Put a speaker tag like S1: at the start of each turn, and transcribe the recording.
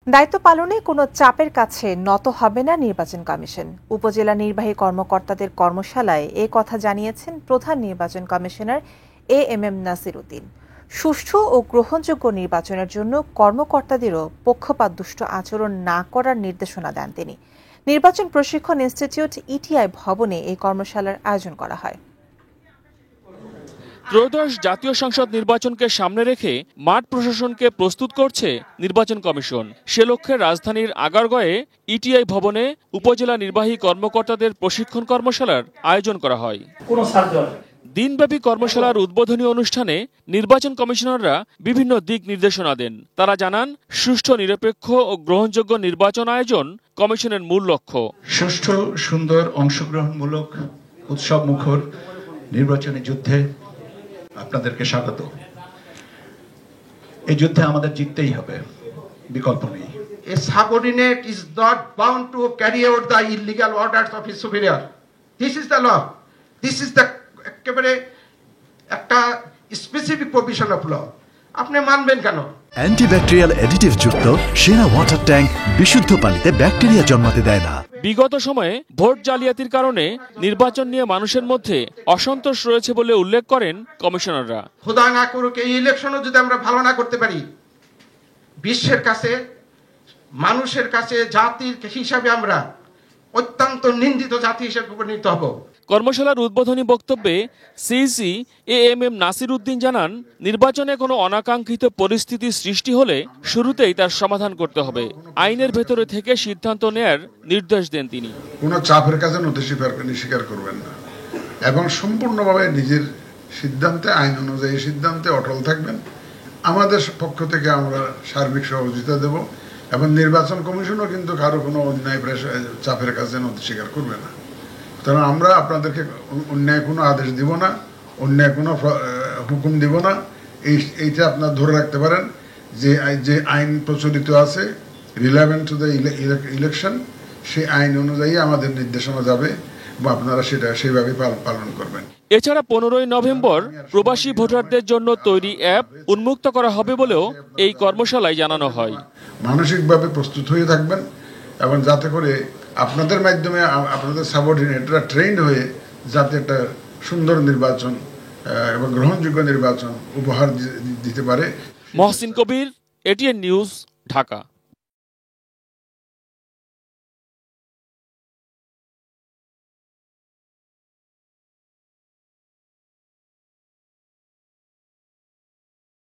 S1: দায়িত্ব পালনে কোনো চাপের কাছে নত হবে না নির্বাচন কমিশন। উপজেলা নির্বাহী কর্মকর্তাদের কর্মশালায় এ কথা জানিয়েছেন প্রধান নির্বাচন কমিশনার এএমএম নাসির উদ্দিন। সুষ্ঠু ও গ্রহণযোগ্য নির্বাচনের জন্য কর্মকর্তাদেরও পক্ষপাতদুষ্ট আচরণ না করার নির্দেশনা দেন তিনি। নির্বাচন প্রশিক্ষণ ইনস্টিটিউট ইটিআই ভবনে এই কর্মশালার আয়োজন করা হয়।
S2: ত্রয়োদশ জাতীয় সংসদ নির্বাচনকে সামনে রেখে মাঠ প্রশাসনকে প্রস্তুত করছে নির্বাচন কমিশন। সে লক্ষ্যে রাজধানীর আগারগাঁয়ে ইটিআই ভবনে উপজেলা নির্বাহী কর্মকর্তাদের প্রশিক্ষণ কর্মশালার আয়োজন করা হয়। দিনব্যাপী কর্মশালার উদ্বোধনী অনুষ্ঠানে নির্বাচন কমিশনাররা বিভিন্ন দিক নির্দেশনা দেন। তারা জানান, সুষ্ঠু, নিরপেক্ষ ও গ্রহণযোগ্য নির্বাচন আয়োজন কমিশনের মূল লক্ষ্য।
S3: সুষ্ঠু, সুন্দর, অংশগ্রহণমূলক, উৎসব মুখর নির্বাচনী যুদ্ধে আপনাদেরকে স্বাগত। এই যুদ্ধে আমাদের জিততেই হবে, বিকল্প নেই।
S4: A subordinate is not bound to carry out the illegal orders of his superior. This is the law. This is the একেবারে একটা স্পেসিফিক প্রভিশন অফ ল। আপনি মানবেন কেন?
S5: অ্যান্টিব্যাকটেরিয়াল অ্যাডিটিভ যুক্ত সেরা ওয়াটার ট্যাঙ্ক বিশুদ্ধ পানিতে ব্যাকটেরিয়া জন্মাতে দেয় না।
S2: বিগত সময়ে ভোট জালিয়াতির কারণে নির্বাচন নিয়ে মানুষের মধ্যে অসন্তোষ রয়েছে বলে উল্লেখ করেন কমিশনাররা।
S4: খোদা না করুক, এই ইলেকশনও যদি আমরা ভালো না করতে পারি, বিশ্বের কাছে, মানুষের কাছে জাতির হিসাবে আমরা অত্যন্ত নিন্দিত জাতি হিসেবে পরিণত হব।
S2: কর্মশালার উদ্বোধনী বক্তব্যে সিইসি এএমএম নাসির উদ্দিন জানান, নির্বাচনে কোনো অনাকাঙ্ক্ষিত পরিস্থিতি সৃষ্টি হলে শুরুতেই তার সমাধান করতে হবে। আইনের ভেতরে থেকে সিদ্ধান্ত নেয়ার নির্দেশ দেন তিনি।
S6: কোনো চাপের কাছে নথি স্বীকার করবেন না এবং সম্পূর্ণভাবে নিজের সিদ্ধান্তে, আইন অনুযায়ী সিদ্ধান্তে অটল থাকবেন। আমাদের পক্ষ থেকে আমরা সার্বিক সহযোগিতা দেব এবং নির্বাচন কমিশনও কিন্তু কারো কোনো অন্যায় চাপের কাছে নথি স্বীকার করবে না। কারণ আমরা আপনাদেরকে অন্যায় কোনো আদেশ দিব না, অন্যায় কোনো হুকুম দিব না। এইটা আপনারা ধরে রাখতে পারেন যে আইন প্রচলিত আছে রিলেভেন্ট টু দ্য ইলেকশন, সেই আইন অনুযায়ী আমাদের নির্দেশনা যাবে বা আপনারা সেটা সেইভাবে পালন করবেন।
S2: এছাড়া 15ই নভেম্বর প্রবাসী ভোটারদের জন্য তৈরি অ্যাপ উন্মুক্ত করা হবে বলেও এই কর্মশালায় জানানো হয়।
S6: মানসিকভাবে প্রস্তুত হয়ে থাকবেন এবং যাতে করে আপনাদের মাধ্যমে আপনাদের সাবঅর্ডিনেটরা ট্রেন্ড হয়ে যাতে একটা সুন্দর নির্বাচন এবং গ্রহণযোগ্য নির্বাচন উপহার দিতে পারে।
S2: মহসিন কবির, এটিএন নিউজ, ঢাকা।